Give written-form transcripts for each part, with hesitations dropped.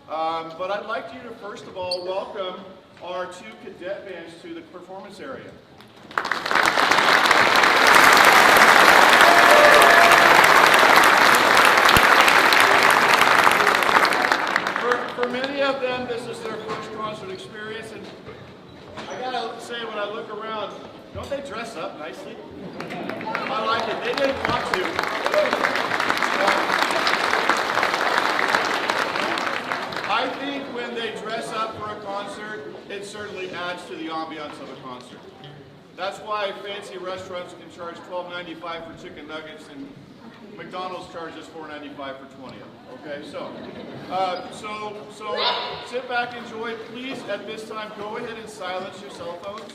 But I'd like you to first of all welcome our two cadet bands to the performance area. For many of them, this is their first concert experience, and I gotta say, when I look around, don't they dress up nicely? I like it. They didn't want to. I think when they dress up for a concert, it certainly adds to the ambiance of a concert. That's why fancy restaurants can charge $12.95 for chicken nuggets and McDonald's charges $4.95 for 20 of them. Okay, so sit back, enjoy. Please, at this time, go ahead and silence your cell phones.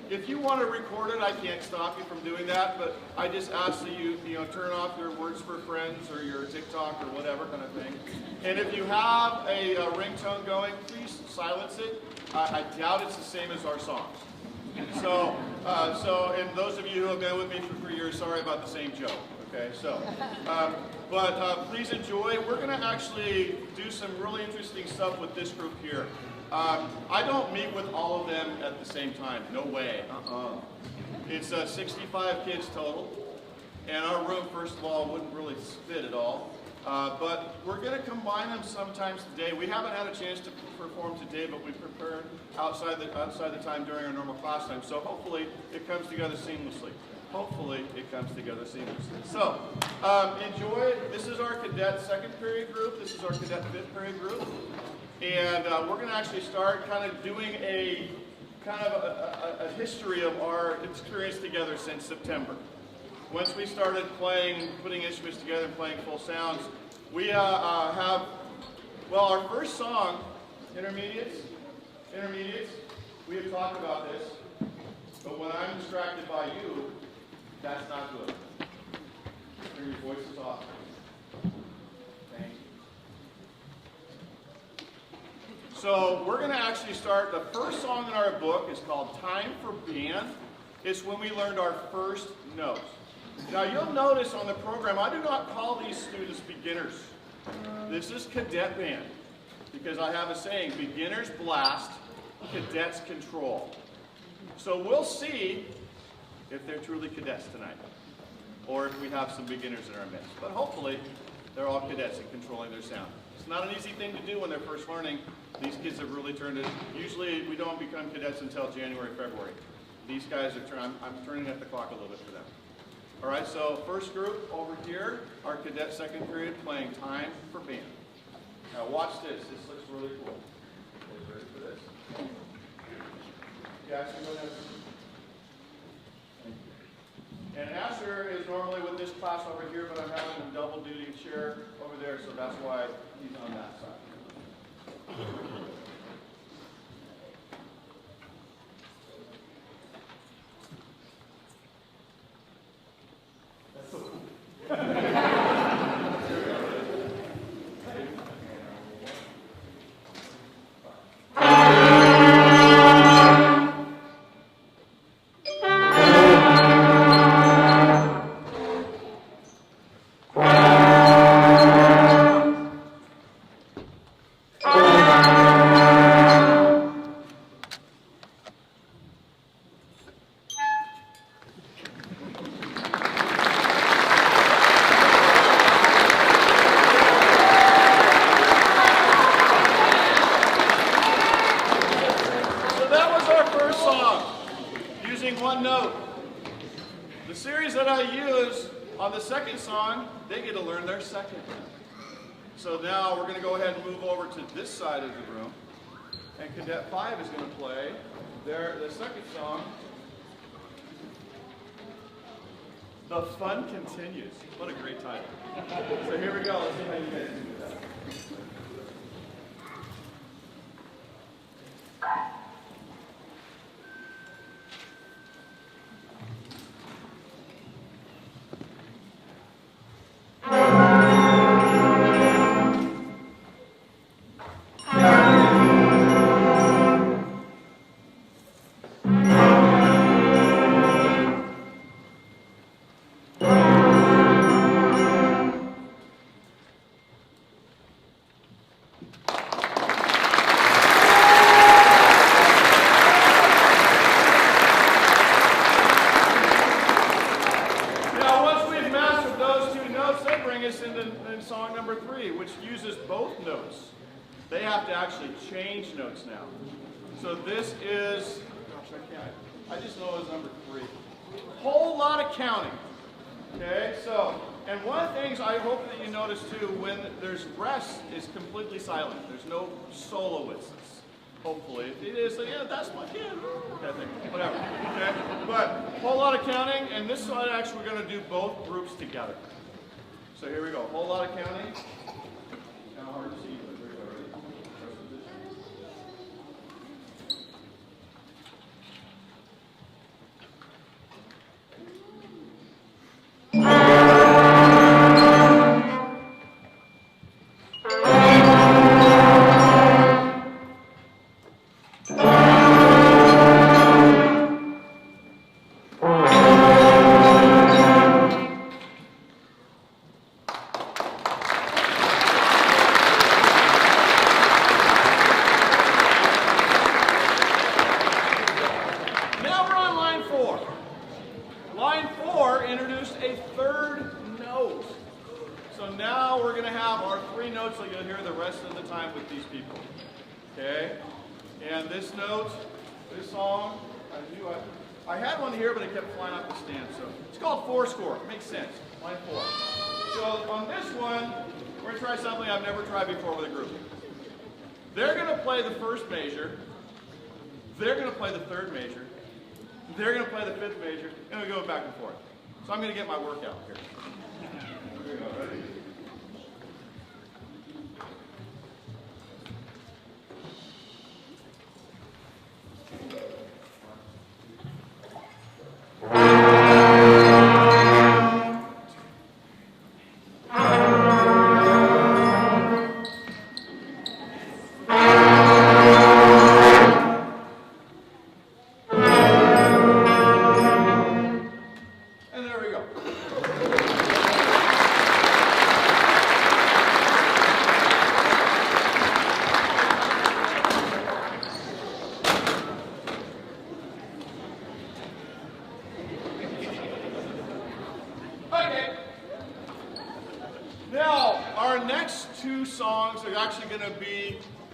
If you want to record it, I can't stop you from doing that, but I just ask that you turn off your Words for Friends or your TikTok or whatever kind of thing. And if you have a ringtone going, please silence it. I doubt it's the same as our songs. So, and those of you who have been with me for years, sorry about the same joke. Okay, so, but please enjoy. We're going to actually do some really interesting stuff with this group here. I don't meet with all of them at the same time. No way. It's 65 kids total, and our room, first of all, wouldn't really fit at all. But we're going to combine them sometimes today. We haven't had a chance to perform today, but we prepared outside the time during our normal class time. So hopefully it comes together seamlessly. Hopefully it comes together seamlessly. So enjoy. This is our cadet second period group. This is our cadet fifth period group. And we're going to actually start kind of doing a history of our experience together since September. Once we started putting instruments together and playing full sounds, we have, well, our first song, Intermediates, we have talked about this, but when I'm distracted by you, that's not good. Turn your voices off. Thank you. So we're going to actually start, the first song in our book is called Time for Band. It's when we learned our first notes. Now you'll notice on the program, I do not call these students beginners. This is cadet band, because I have a saying, beginners blast, cadets control. So we'll see if they're truly cadets tonight, or if we have some beginners in our midst. But hopefully, they're all cadets and controlling their sound. It's not an easy thing to do when they're first learning. These kids have really turned it. Usually, we don't become cadets until January, February. These guys are I'm turning at the clock a little bit for them. All right, so first group over here, our cadet second period playing Time for Band. Now watch this. This looks really cool. You guys ready for this? Yeah, actually, go ahead. And Asher is normally with this class over here, but I'm having him double duty chair over there, so that's why he's on that side. That's so cool. So now we're going to go ahead and move over to this side of the room, and Cadet 5 is going to play the second song, The Fun Continues. What a great title. So here we go. Let's see how you guys do that. us in song number 3, which uses both notes. They have to actually change notes now. So this is, gosh, I can't. I just know it's number 3. Whole lot of counting. Okay, so, and one of the things I hope that you notice too, when there's rest, is completely silent. There's no soloists. Hopefully. If it is, so yeah, that's my kid. Kind of thing. Whatever. Okay? But whole lot of counting, and this one actually we're going to do both groups together. So here we go. Whole lot of counting. Kind of hard to see, but here we go. Ready? They're going to play the first measure, they're going to play the third measure, they're going to play the fifth measure, and we go back and forth. So I'm going to get my workout here. Here we go, ready?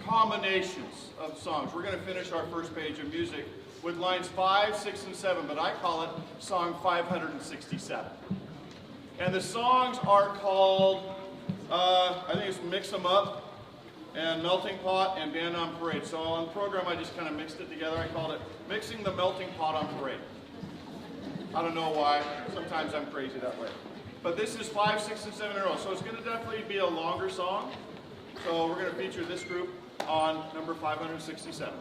Combinations of songs. We're going to finish our first page of music with lines 5, 6, and 7, but I call it song 567. And the songs are called, I think it's Mix 'em Up, and Melting Pot, and Band on Parade. So on the program I just kind of mixed it together. I called it Mixing the Melting Pot on Parade. I don't know why. Sometimes I'm crazy that way. But this is 5, 6, and 7 in a row. So it's going to definitely be a longer song. So we're going to feature this group on number 567.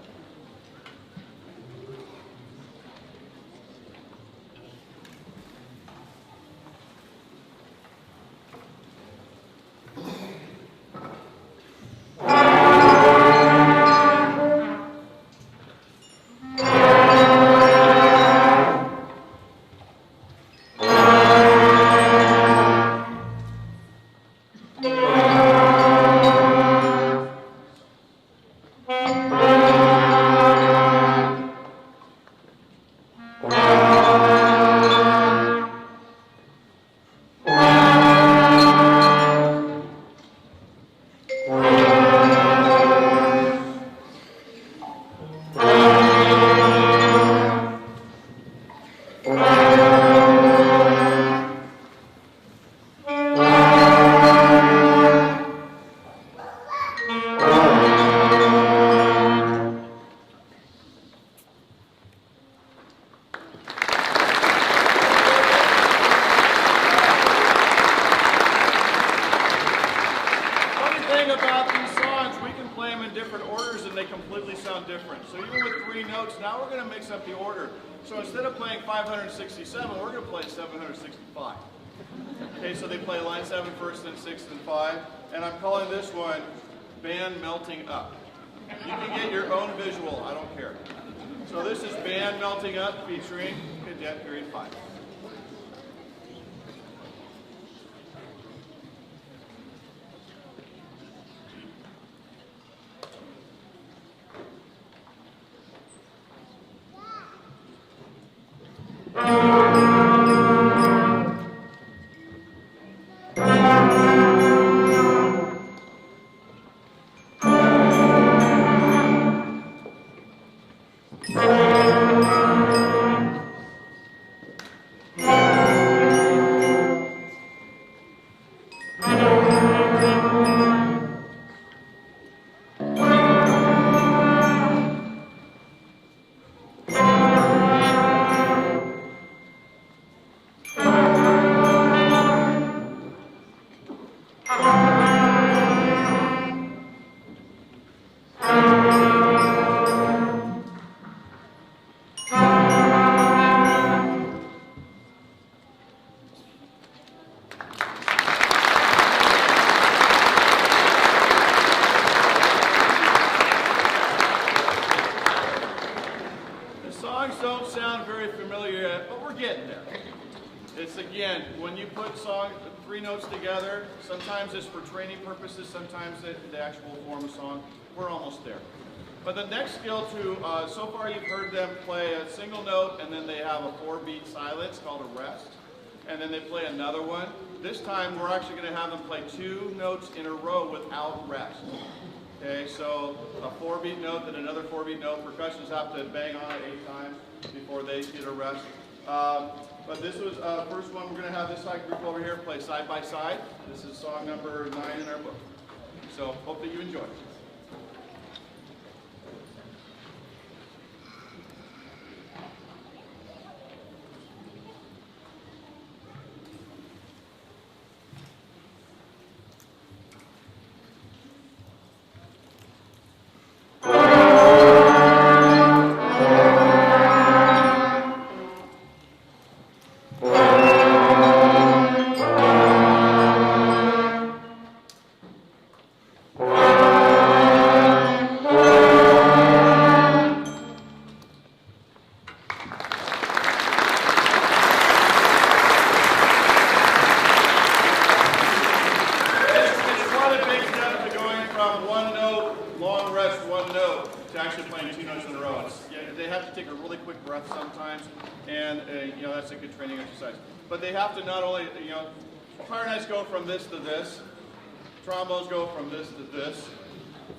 So instead of playing 567, we're going to play 765. Okay, so they play line 7 first, then 6, then 5. And I'm calling this one Band Melting Up. You can get your own visual, I don't care. So this is Band Melting Up featuring Cadet Period 5. again, when you put three notes together, sometimes it's for training purposes, sometimes the actual form of song. We're almost there. But the next skill too, so far you've heard them play a single note and then they have a 4-beat silence called a rest. And then they play another one. This time we're actually going to have them play 2 notes in a row without rest. Okay, so a 4-beat note, then another 4-beat note. Percussionists have to bang on it 8 times before they get a rest. But this was first one. We're going to have this side group over here play side by side. This is song number 9 in our book. So hope that you enjoy. But they have to not only, clarinets go from this to this, trombones go from this to this,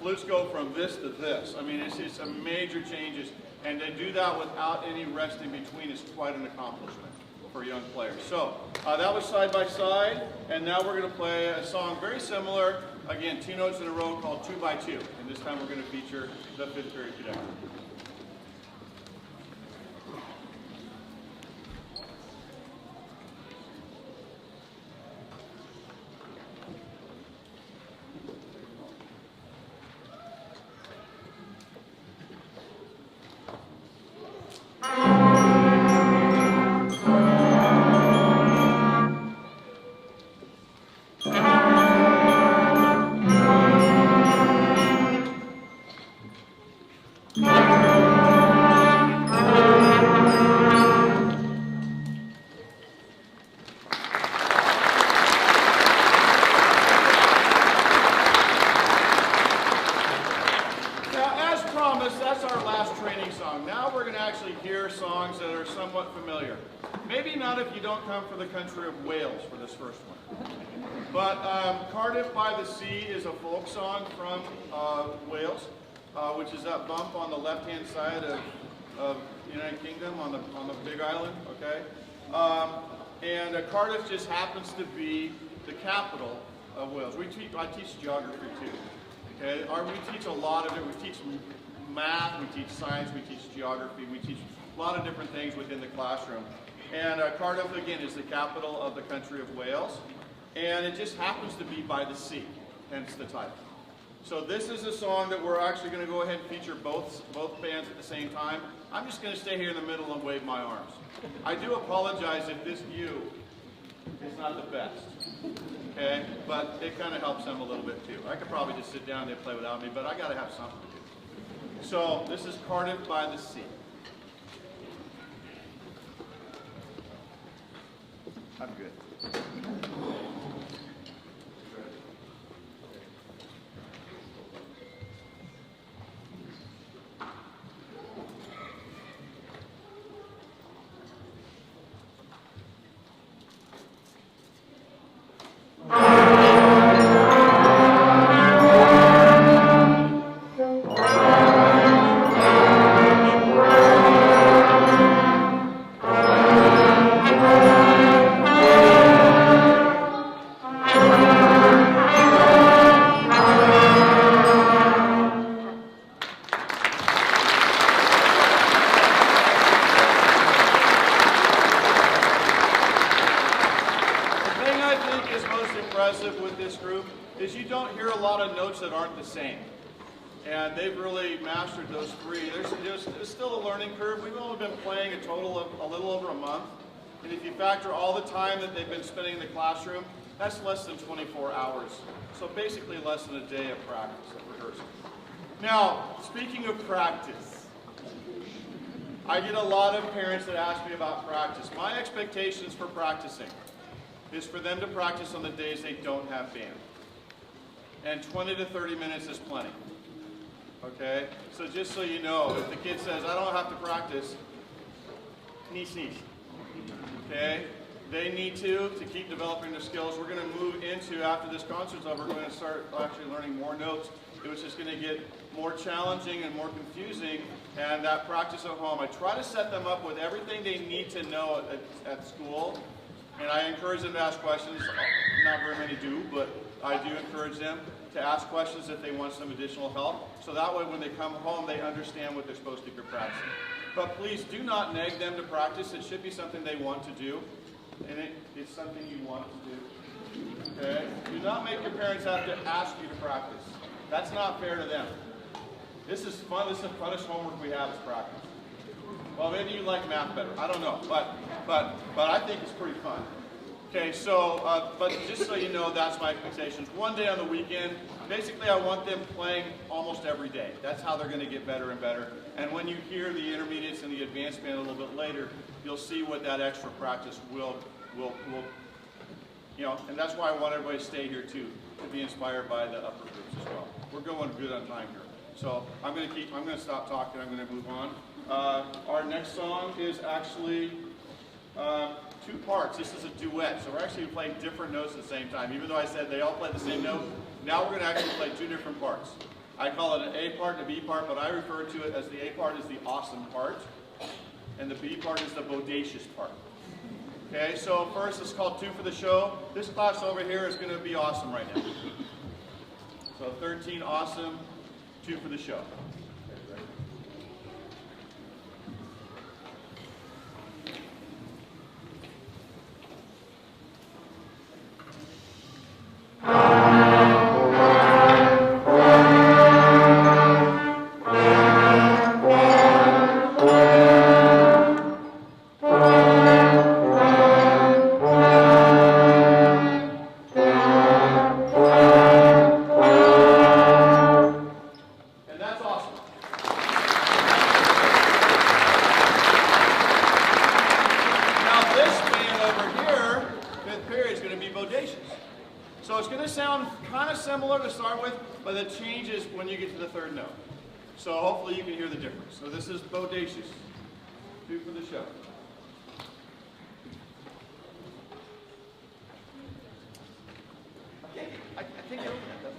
flutes go from this to this. I mean, it's some major changes, and to do that without any rest in between is quite an accomplishment for young players. So that was side by side, and now we're going to play a song very similar, again, 2 notes in a row called 2 by 2, and this time we're going to feature the 5th period cadet. For the country of Wales for this first one. But Cardiff by the Sea is a folk song from Wales, which is that bump on the left-hand side of the United Kingdom on the Big Island, okay? And Cardiff just happens to be the capital of Wales. I teach geography too, okay? We teach a lot of it. We teach math, we teach science, we teach geography, we teach a lot of different things within the classroom. And Cardiff, again, is the capital of the country of Wales. And it just happens to be by the sea, hence the title. So this is a song that we're actually going to go ahead and feature both bands at the same time. I'm just going to stay here in the middle and wave my arms. I do apologize if this view is not the best, okay? But it kind of helps them a little bit too. I could probably just sit down and play without me, but I got to have something to do. So this is Cardiff by the Sea. I'm good. That aren't the same, and they've really mastered those 3. There's still a learning curve. We've only been playing a total of a little over a month, and if you factor all the time that they've been spending in the classroom, that's less than 24 hours. So basically less than a day of practice, of rehearsal. Now, speaking of practice, I get a lot of parents that ask me about practice. My expectations for practicing is for them to practice on the days they don't have band. And 20 to 30 minutes is plenty. Okay? So just so you know, if the kid says, I don't have to practice, sneeze. Okay? They need to keep developing their skills. We're going to move into, after this concert's over, we're going to start actually learning more notes. It was just going to get more challenging and more confusing, and that practice at home. I try to set them up with everything they need to know at school, and I encourage them to ask questions. Not very many do, but I do encourage them to ask questions if they want some additional help, so that way when they come home they understand what they're supposed to be practicing. But please do not nag them to practice. It should be something they want to do, and it's something you want to do. Okay? Do not make your parents have to ask you to practice. That's not fair to them. This is fun. This is the funnest homework we have is practice. Well, maybe you like math better. I don't know, but I think it's pretty fun. Okay, so, but just so you know, that's my expectations. One day on the weekend, basically I want them playing almost every day. That's how they're going to get better and better. And when you hear the intermediates and the advanced band a little bit later, you'll see what that extra practice will, you know, and that's why I want everybody to stay here too, to be inspired by the upper groups as well. We're going good on time here. So I'm going to stop talking, I'm going to move on. Our next song is actually, two parts. This is a duet, so we're actually playing different notes at the same time. Even though I said they all play the same note, now we're going to actually play two different parts. I call it an A part and a B part, but I refer to it as the A part is the awesome part, and the B part is the bodacious part. Okay, so first it's called Two for the Show. This class over here is going to be awesome right now. So 13 awesome, 2 for the show. So it's going to sound kind of similar to start with, but it changes when you get to the third note. So hopefully you can hear the difference. So this is bodacious. 2 for the show. I think I opened that.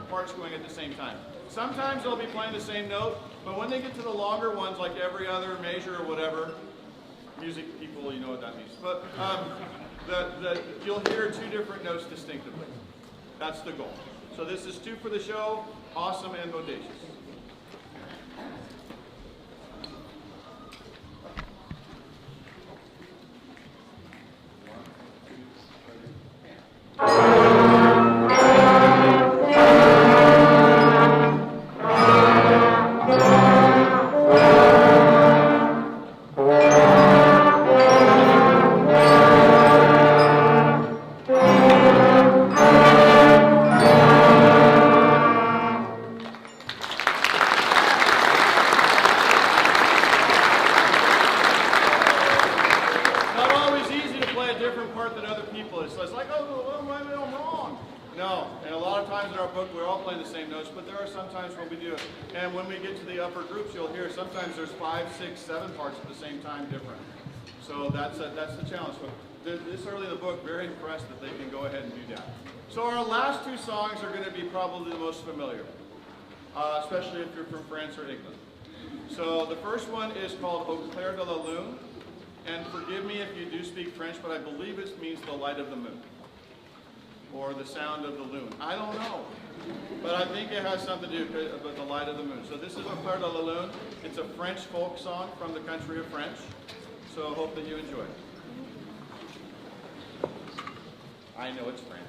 Parts going at the same time. Sometimes they'll be playing the same note, but when they get to the longer ones, like every other measure or whatever, music people, you know what that means. But you'll hear 2 different notes distinctively. That's the goal. So this is 2 for the show, awesome and bodacious. And when we get to the upper groups, you'll hear sometimes there's 5, 6, 7 parts at the same time different. So that's the challenge. But this early in the book, very impressed that they can go ahead and do that. So our last 2 songs are going to be probably the most familiar, especially if you're from France or England. So the first one is called Au clair de la lune, and forgive me if you do speak French, but I believe it means the light of the moon. or the sound of the loon. I don't know. But I think it has something to do with the light of the moon. So this is Au clair de la lune. It's a French folk song from the country of French. So I hope that you enjoy it. I know it's French.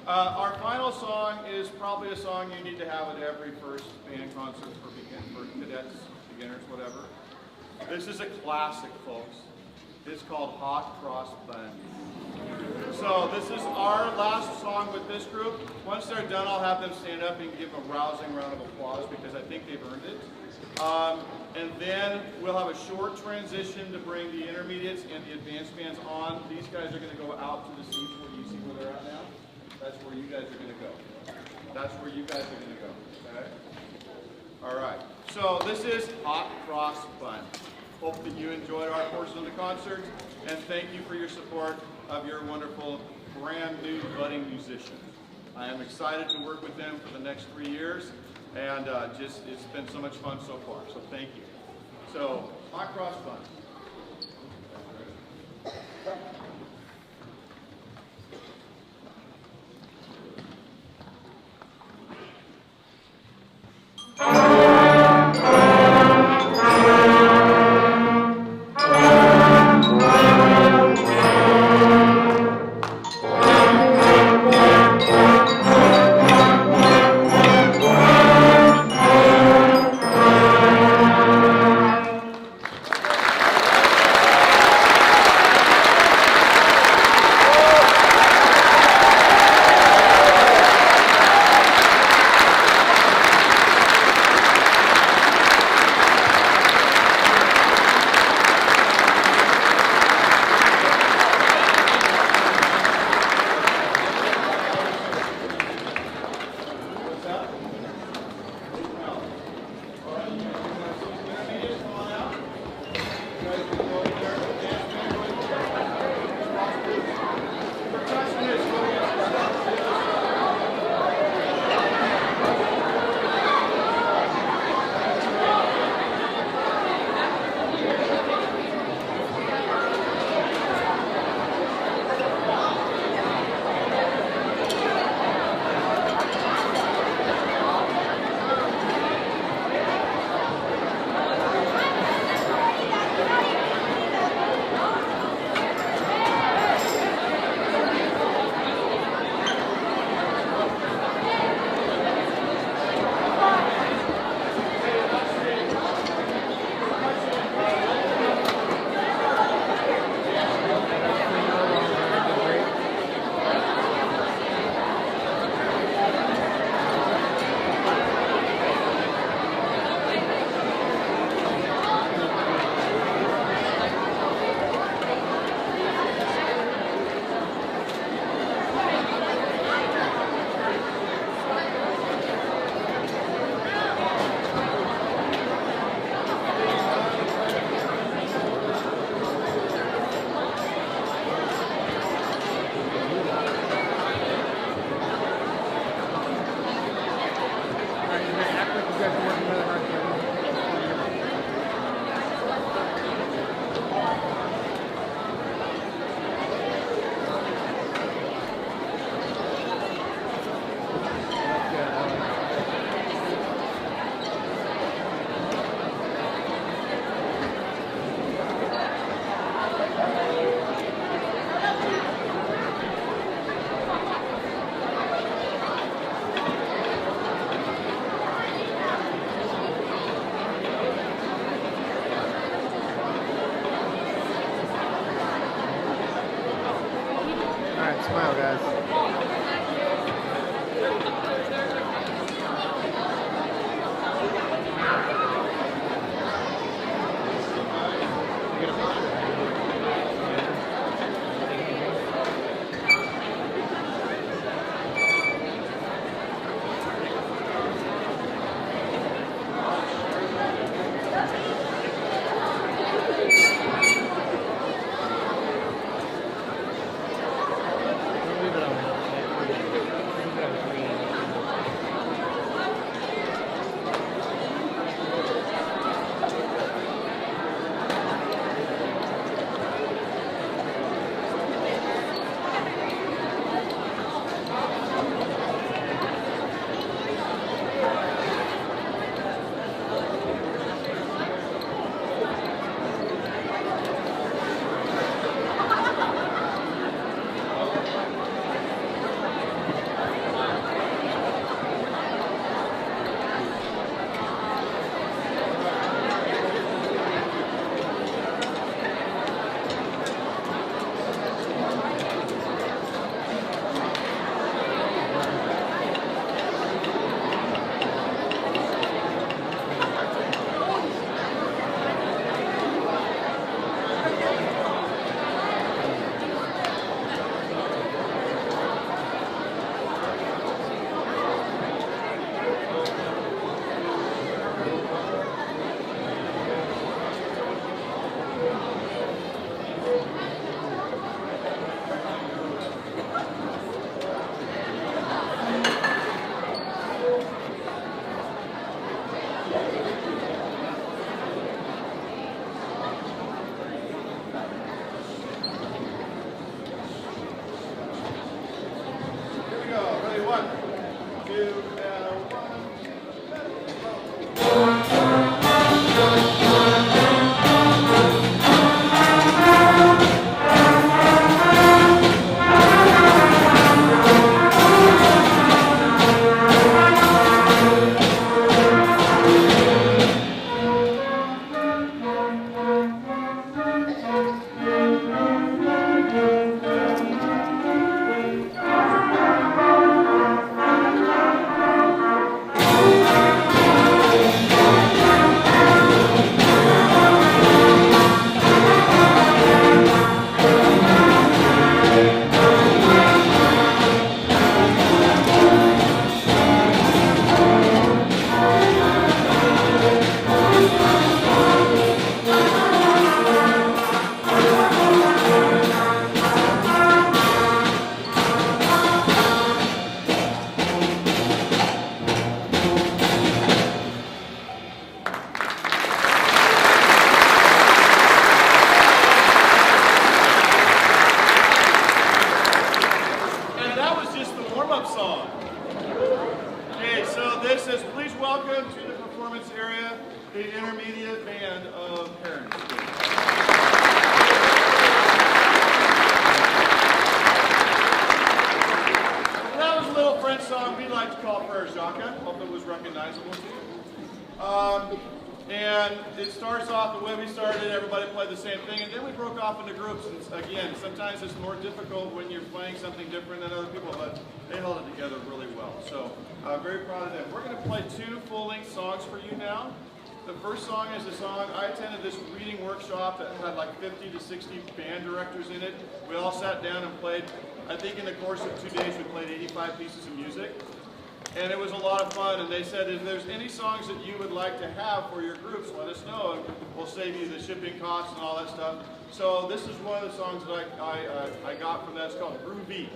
Our final song is probably a song you need to have at every first band concert for cadets, beginners, whatever. This is a classic, folks. It's called Hot Cross Bun. So this is our last song with this group. Once they're done, I'll have them stand up and give a rousing round of applause because I think they've earned it. And then we'll have a short transition to bring the intermediates and the advanced bands on. These guys are going to go out to the seats where you see where they're at now. That's where you guys are going to go. That's where you guys are going to go. Okay? All right. So this is Hot Cross Bun. Hope that you enjoyed our portion of the concert, and thank you for your support of your wonderful, brand new budding musicians. I am excited to work with them for the next 3 years, and it's been so much fun so far. So thank you. So Hot Cross Bun. Smile, guys. the intermediate band of parents. That was a little French song we like to call Frere Jacques. Hope it was recognizable to you. And it starts off the way we started, everybody played the same thing, and then we broke off into groups. And again, sometimes it's more difficult when you're playing something different than other people, but they held it together really well. So very proud of them. We're going to play 2 full-length songs for you now. The first song is a song, I attended this reading workshop that had like 50 to 60 band directors in it. We all sat down and played, I think in the course of 2 days we played 85 pieces of music. And it was a lot of fun, and they said, if there's any songs that you would like to have for your groups, let us know, and we'll save you the shipping costs and all that stuff. So this is one of the songs that I got from that. It's called Groovy.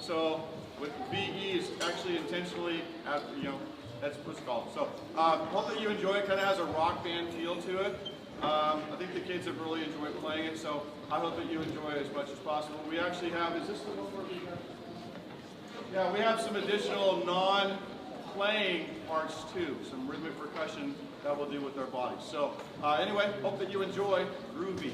So with VE is actually intentionally, that's what it's called. So hope that you enjoy it. Kind of has a rock band feel to it. I think the kids have really enjoyed playing it, so I hope that you enjoy it as much as possible. We actually have, is this the one where we have? Yeah, we have some additional non-playing parts too, some rhythmic percussion that we'll do with our bodies. So anyway, hope that you enjoy Groovy.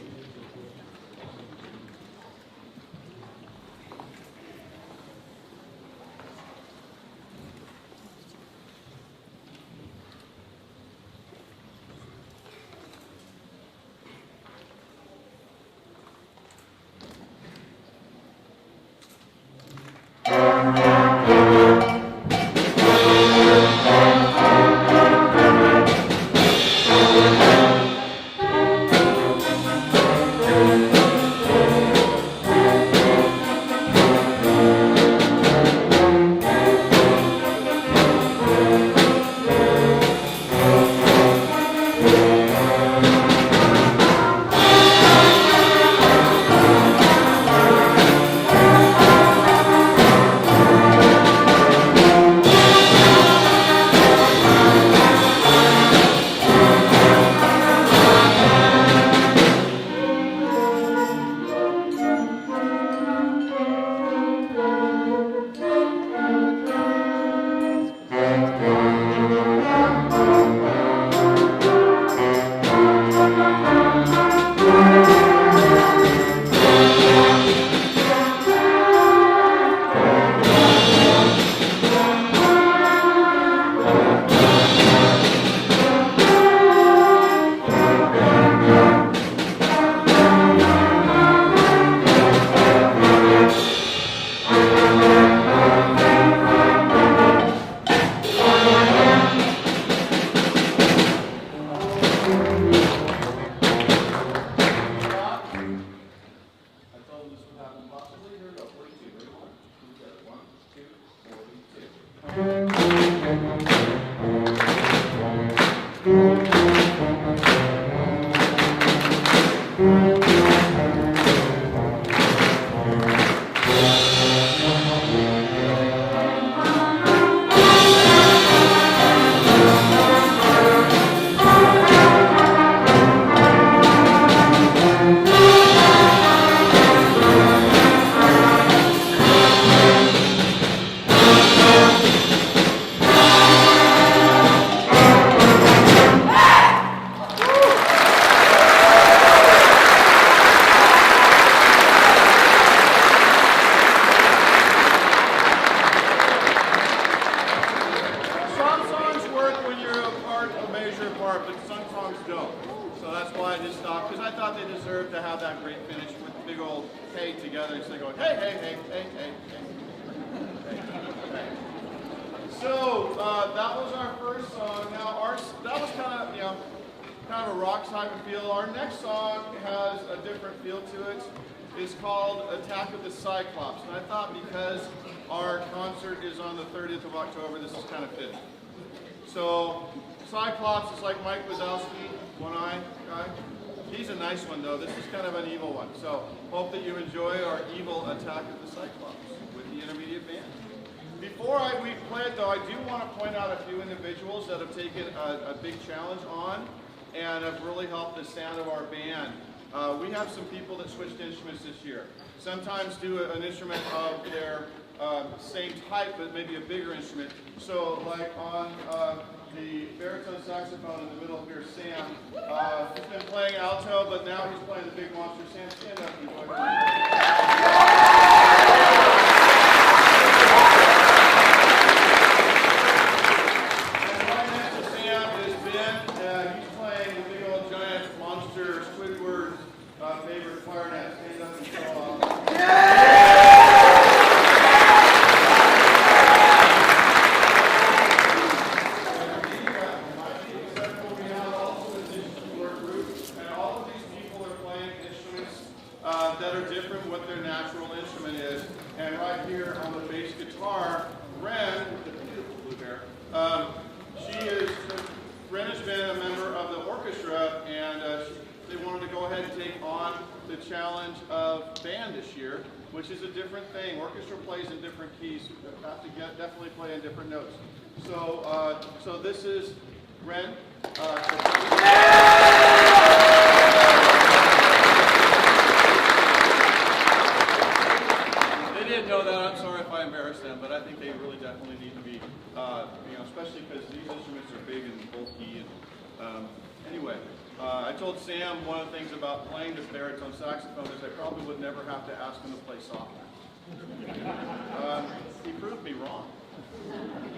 It's called Attack of the Cyclops, and I thought because our concert is on the 30th of October, this is kind of fitting. So, Cyclops is like Mike Wazowski, one-eye guy. He's a nice one though, this is kind of an evil one. So, hope that you enjoy our evil Attack of the Cyclops with the intermediate band. Before we play it though, I do want to point out a few individuals that have taken a big challenge on and have really helped the sound of our band. We have some people that switched instruments this year. Sometimes do an instrument of their same type, but maybe a bigger instrument. So like on the baritone saxophone in the middle here, Sam. He's been playing alto, but now he's playing the big monster. Sam, stand up and join And right next to Sam is Ben. He's playing the big old giant monster, Squidward's favorite clarinet. Stand up and show off. That are different what their natural instrument is. And right here on the bass guitar, Ren, the beautiful blue hair, Ren has been a member of the orchestra, and they wanted to go ahead and take on the challenge of band this year, which is a different thing. Orchestra plays in different keys. You have to definitely play in different notes. So this is Ren. Know that. I'm sorry if I embarrassed them, but I think they really definitely need to be, especially because these instruments are big and bulky. And anyway, I told Sam one of the things about playing this baritone saxophone is I probably would never have to ask him to play softer. He proved me wrong,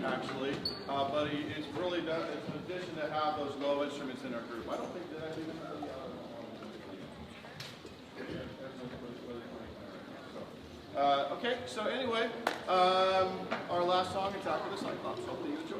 actually, but it's really it's an addition to have those low instruments in our group. I don't think that I even have the okay, so anyway, our last song, Attack of the Cyclops. Hope that you enjoy.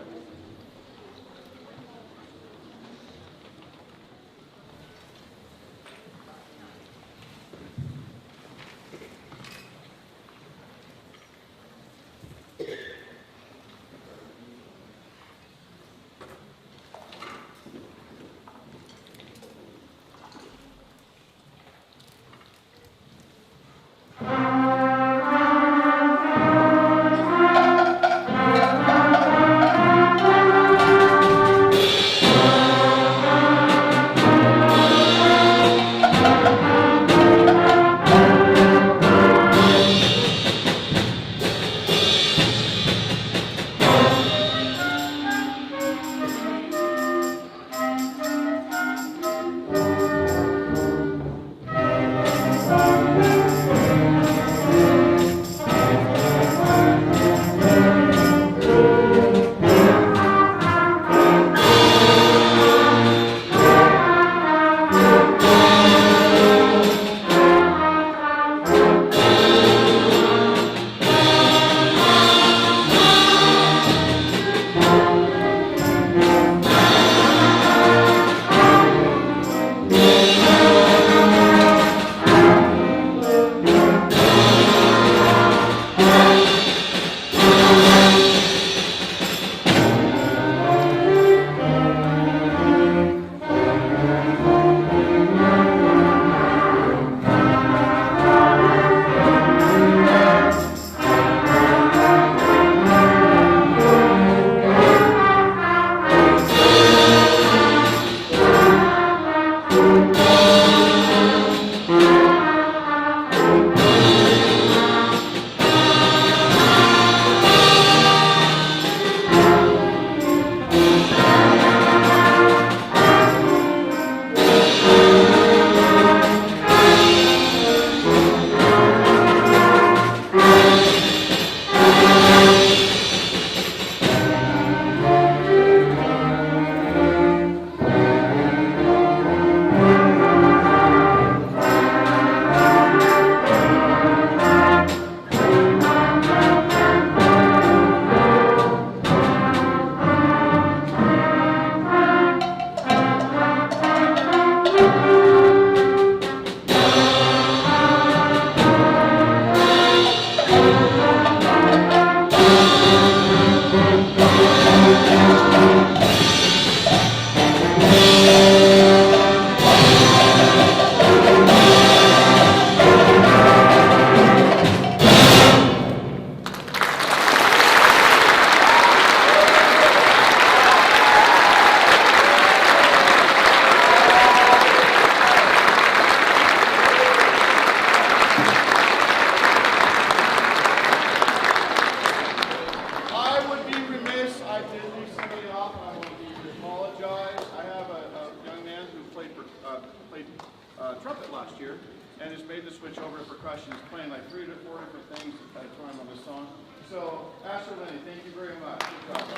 band, 3 to 4 different things at a time on this song. So, Asher Lenny, thank you very much. Good job.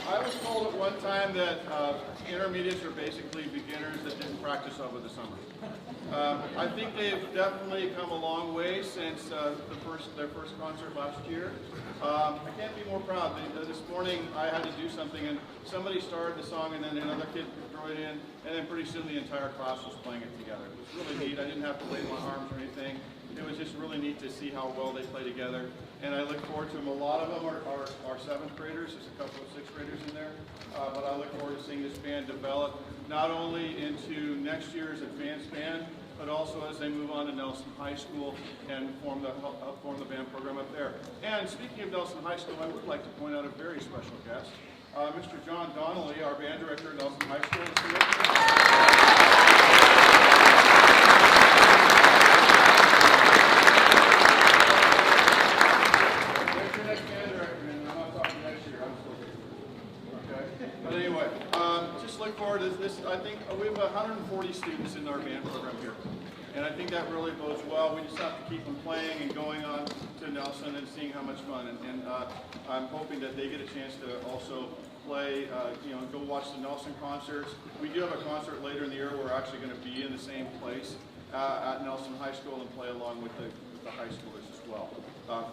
I was told at one time that intermediates are basically beginners that didn't practice over the summer. I think they've definitely come a long way since their first concert last year. I can't be more proud. This morning I had to do something and somebody started the song and then another kid threw it in and then pretty soon the entire class was playing it together. It was really neat. I didn't have to wave my arms or anything. It was just really neat to see how well they play together. And I look forward to them. A lot of them are 7th graders. There's a couple of 6th graders in there. But I look forward to seeing this band develop not only into next year's advanced band, but also as they move on to Nelson High School and help form the band program up there. And speaking of Nelson High School, I would like to point out a very special guest, Mr. John Donnelly, our band director at Nelson High School. I think we have 140 students in our band program here, and I think that really bodes well. We just have to keep them playing and going on to Nelson and seeing how much fun. And I'm hoping that they get a chance to also play, go watch the Nelson concerts. We do have a concert later in the year. We're actually going to be in the same place at Nelson High School and play along with the high schoolers as well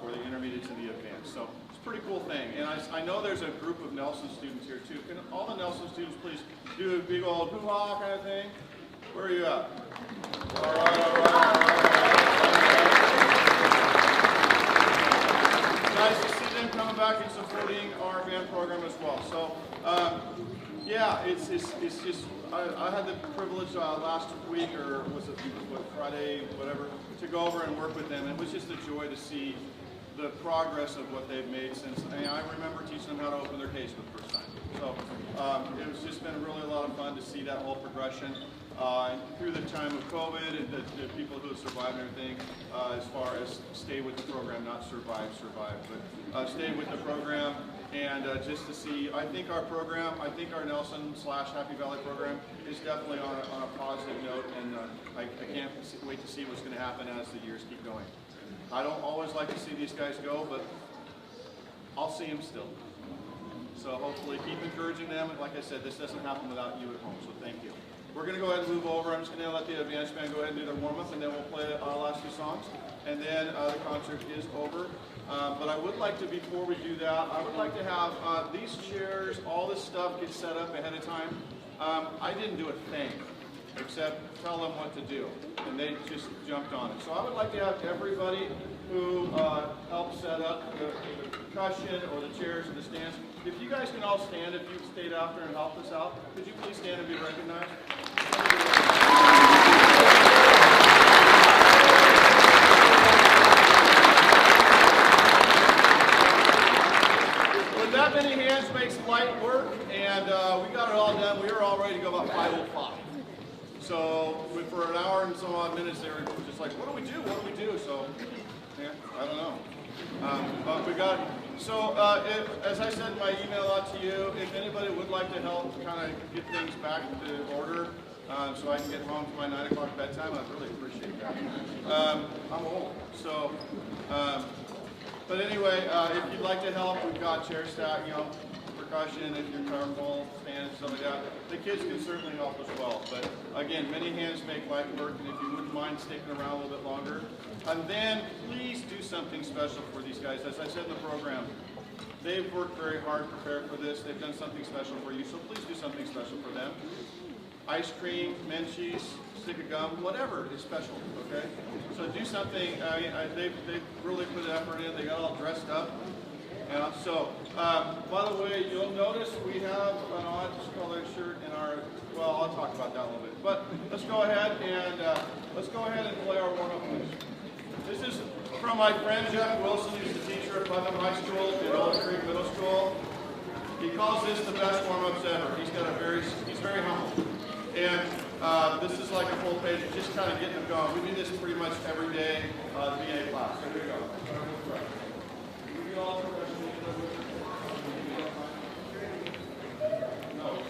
for the intermediates and the advanced. So it's a pretty cool thing. And I know there's a group of Nelson students here too. Can all the Nelson students please do a big old hoo-ha kind of thing? Where are you at? All right. Nice to see them coming back and supporting our band program as well. So, yeah, it's just, I had the privilege last week, or was it Friday, whatever, to go over and work with them. It was just a joy to see the progress of what they've made since, I remember teaching them how to open their case for the first time. So it's just been really a lot of fun to see that whole progression through the time of COVID and the people who have survived and everything, as far as stay with the program, not survive, but stay with the program. And just to see, I think our Nelson/Happy Valley program is definitely on a positive note, and I can't wait to see what's going to happen as the years keep going. I don't always like to see these guys go, but I'll see them still. So hopefully keep encouraging them, and like I said, this doesn't happen without you at home, so thank you. We're going to go ahead and move over. I'm just going to let the advanced band go ahead and do their warm-up, and then we'll play our last few songs, and then the concert is over. But I would like to, before we do that, I would like to have these chairs, all this stuff get set up ahead of time. I didn't do a thing except tell them what to do, and they just jumped on it. So I would like to have everybody who helped set up the percussion or the chairs or the stands, if you guys can all stand, if you stayed after and helped us out, could you please stand and be recognized? That many hands makes light work, and we got it all done. We were all ready to go about 5:05. So for an hour and some odd minutes, they were just like, "What do we do? What do we do?" So, yeah, I don't know. But we got. So, as I said in my email out to you, if anybody would like to help, kind of get things back to order, so I can get home for my 9 o'clock bedtime, I'd really appreciate that. I'm old, so. But anyway, if you'd like to help, we've got chair stack, percussion, if you're comfortable, stands, stuff like that. The kids can certainly help as well. But again, many hands make light work, and if you wouldn't mind sticking around a little bit longer. And then please do something special for these guys. As I said in the program, they've worked very hard prepared for this. They've done something special for you, so please do something special for them. Ice cream, Menchie's, stick of gum, whatever is special, okay? So do something. They've really put effort in. They got all dressed up. So, by the way, you'll notice we have an odd colored shirt in our, well, I'll talk about that a little bit. But let's go ahead and play our warm-up. This is from my friend Jeff Wilson, who's the teacher at Putnam High School and Old Creek Middle School. He calls this the best warm-ups ever. He's very humble. And this is like a full page, just kind of getting them going. We do this pretty much every day at the beginning of class. So here we go. No.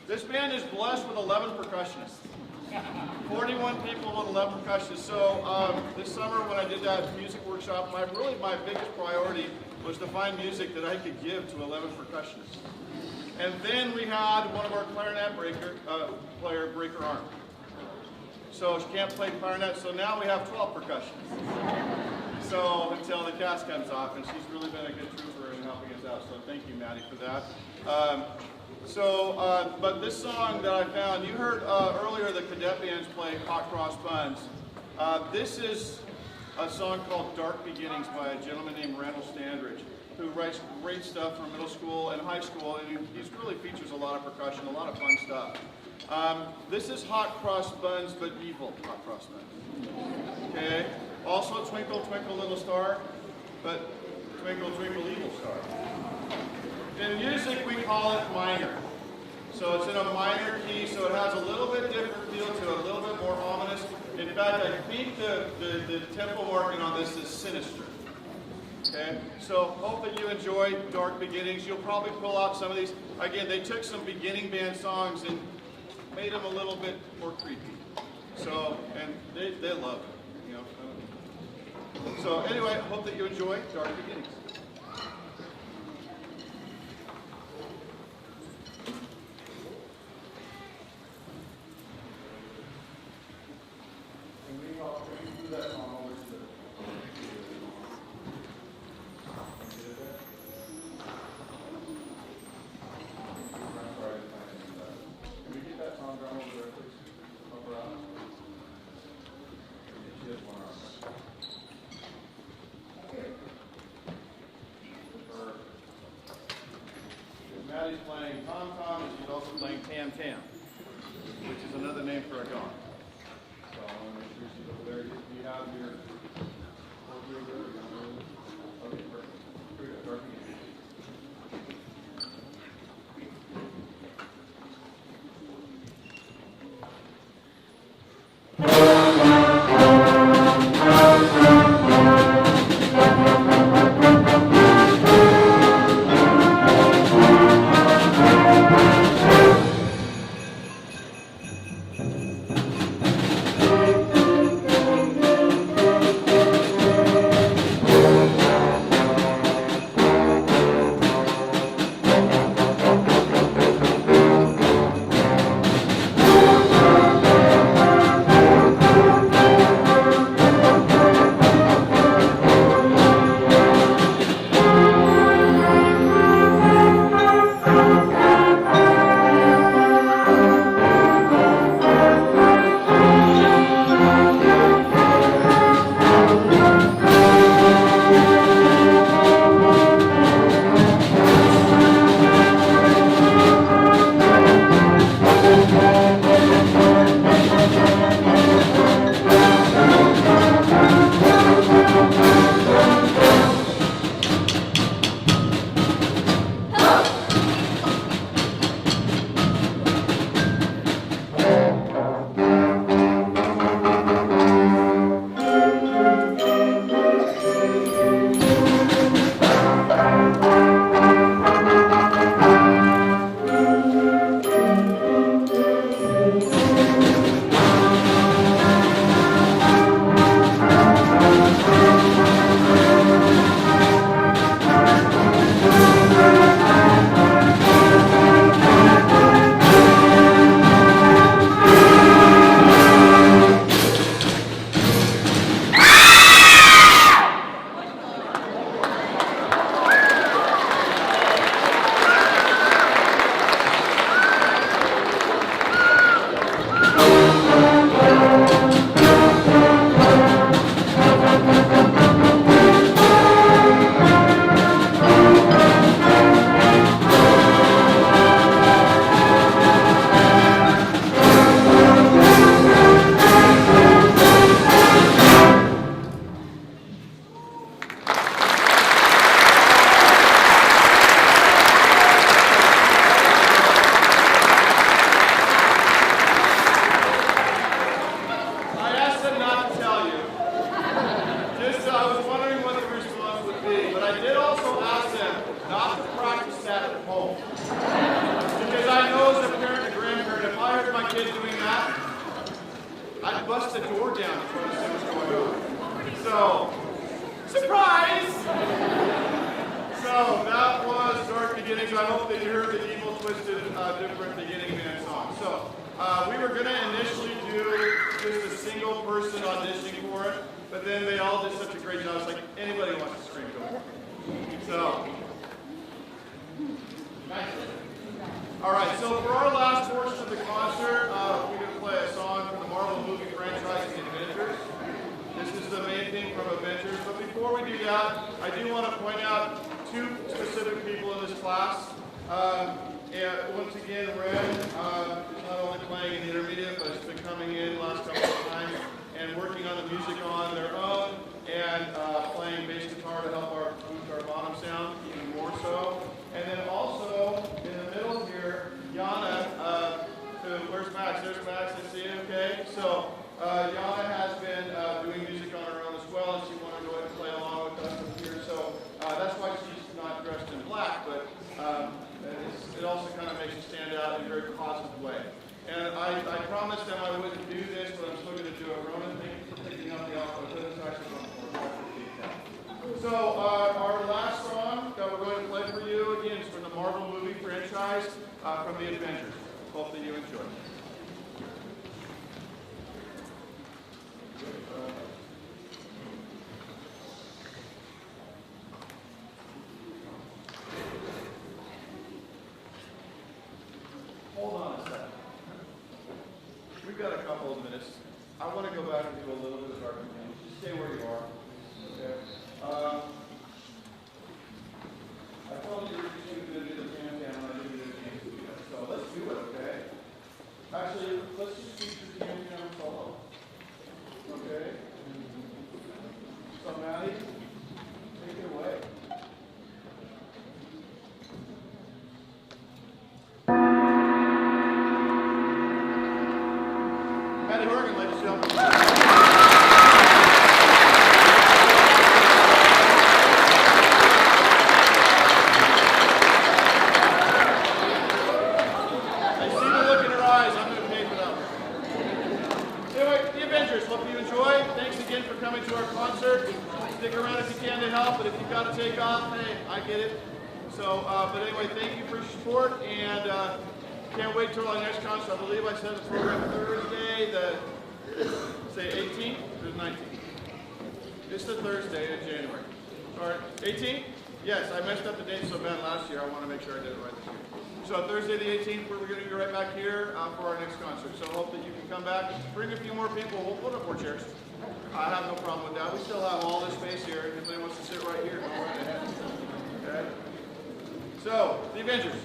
This band is blessed with 11 percussionists. 41 people with 11 percussionists. So this summer when I did that music workshop, my biggest priority was to find music that I could give to 11 percussionists. And then we had one of our clarinet player break her arm. So she can't play clarinet, so now we have 12 percussionists. So until the cast comes off, and she's really been a good trooper in helping us out, so thank you, Maddie, for that. But this song that I found, you heard earlier the Cadet bands play Hot Cross Buns. This is a song called Dark Beginnings by a gentleman named Randall Standridge, who writes great stuff for middle school and high school, and he really features a lot of percussion, a lot of fun stuff. This is Hot Cross Buns, but evil Hot Cross Buns. Okay? Also Twinkle, Twinkle, Little Star, but Twinkle, Twinkle, Evil Star. In music, we call it minor. So it's in a minor key, so it has a little bit different feel to it, a little bit more ominous. In fact, I think the tempo marking on this is sinister. Okay? So hope that you enjoy Dark Beginnings. You'll probably pull out some of these. Again, they took some beginning band songs and made them a little bit more creepy. So, and they love it, you know. So anyway, hope that you enjoy Dark Beginnings. Maddie's playing tom-tom, and she's also playing tam-tam, which is another name for a gong. So I want to make sure she's over there. You have your... Okay, perfect. Here we go, Dark Beginnings. I did also ask them not to practice that at home. Because I know as a parent and grandparent, if I heard my kid doing that, I'd bust the door down to try to see what's going on. So, surprise! So that was Dark Beginnings. I hope that you heard the Evil Twisted Different Beginning Band song. So we were going to initially do just a single person auditioning for it, but then they all did such a great job. It's like anybody wants to scream, go ahead. So, nice. All right. So for our last portion of the concert, we're going to play a song from the Marvel movie franchise, The Avengers. This is the main thing from Avengers. But before we do that, I do want to point out two specific people in this class. And once again, Ren is not only playing in the intermediate, but has been coming in last couple of times and working on the music on their own and playing bass guitar to help boost our bottom sound even more so. And then also in the middle here, Yana, where's Max? There's Max. I see you. Okay. So Yana has been doing music on her own as well, and she wanted to go ahead and play along with us up here. So that's why she's not dressed in black, but it also kind of makes you stand out in a very positive way. And I promised them I wouldn't do this, but I'm still going to do it. Ronan, thank you for picking up the alpha. This actually so our last song that we're going to play for you, again, is from the Marvel movie franchise, from The Avengers. Hope that you enjoy. Hold on a second. We've got a couple of minutes. I want to go back and do a little bit of Dark Beginnings. Just stay where you are. Okay. I told you we were going to do the jam down, and I didn't get a chance to do that. So let's do it, okay? Actually, let's just feature the jam down solo. Okay? So, Maddie, take it away. Maddie Horgan, ladies and gentlemen. Coming to our concert. Stick around if you can to help, but if you've got to take off, hey, I get it. So, but anyway, thank you for your support, and can't wait till our next concert. I believe I said the program Thursday, say 18th or 19th? It's the Thursday in January. All right, 18th? Yes, I messed up the date so bad last year. I want to make sure I did it right this year. So Thursday the 18th, we're going to be right back here for our next concert. So I hope that you can come back. Bring a few more people. We'll put up more chairs. I have no problem with that. We still have all this space here. If anybody wants to sit right here, go right ahead. Okay? So, The Avengers.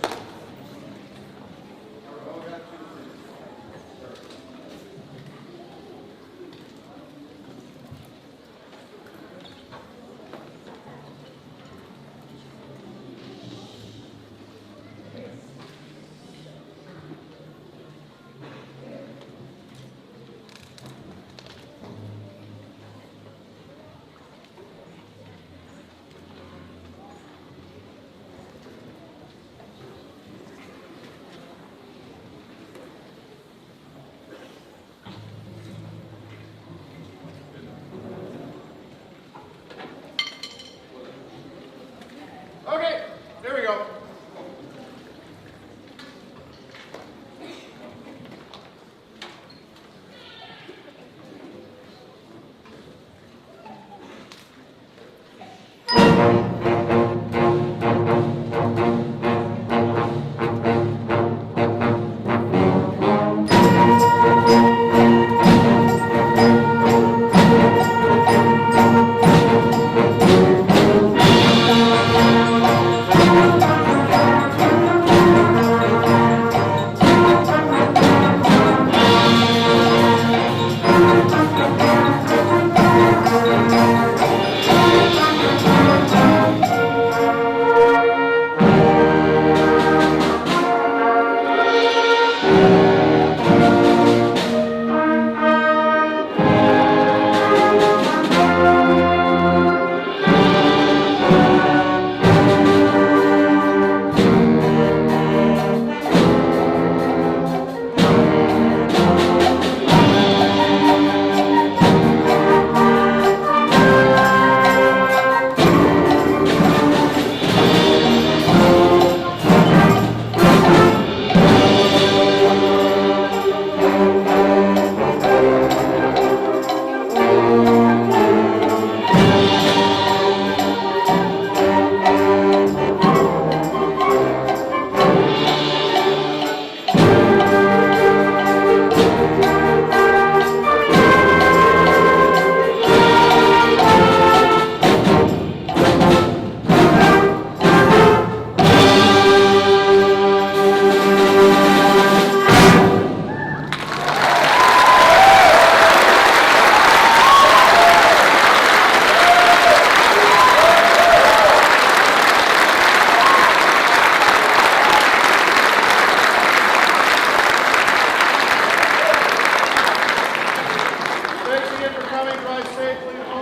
Thankfully,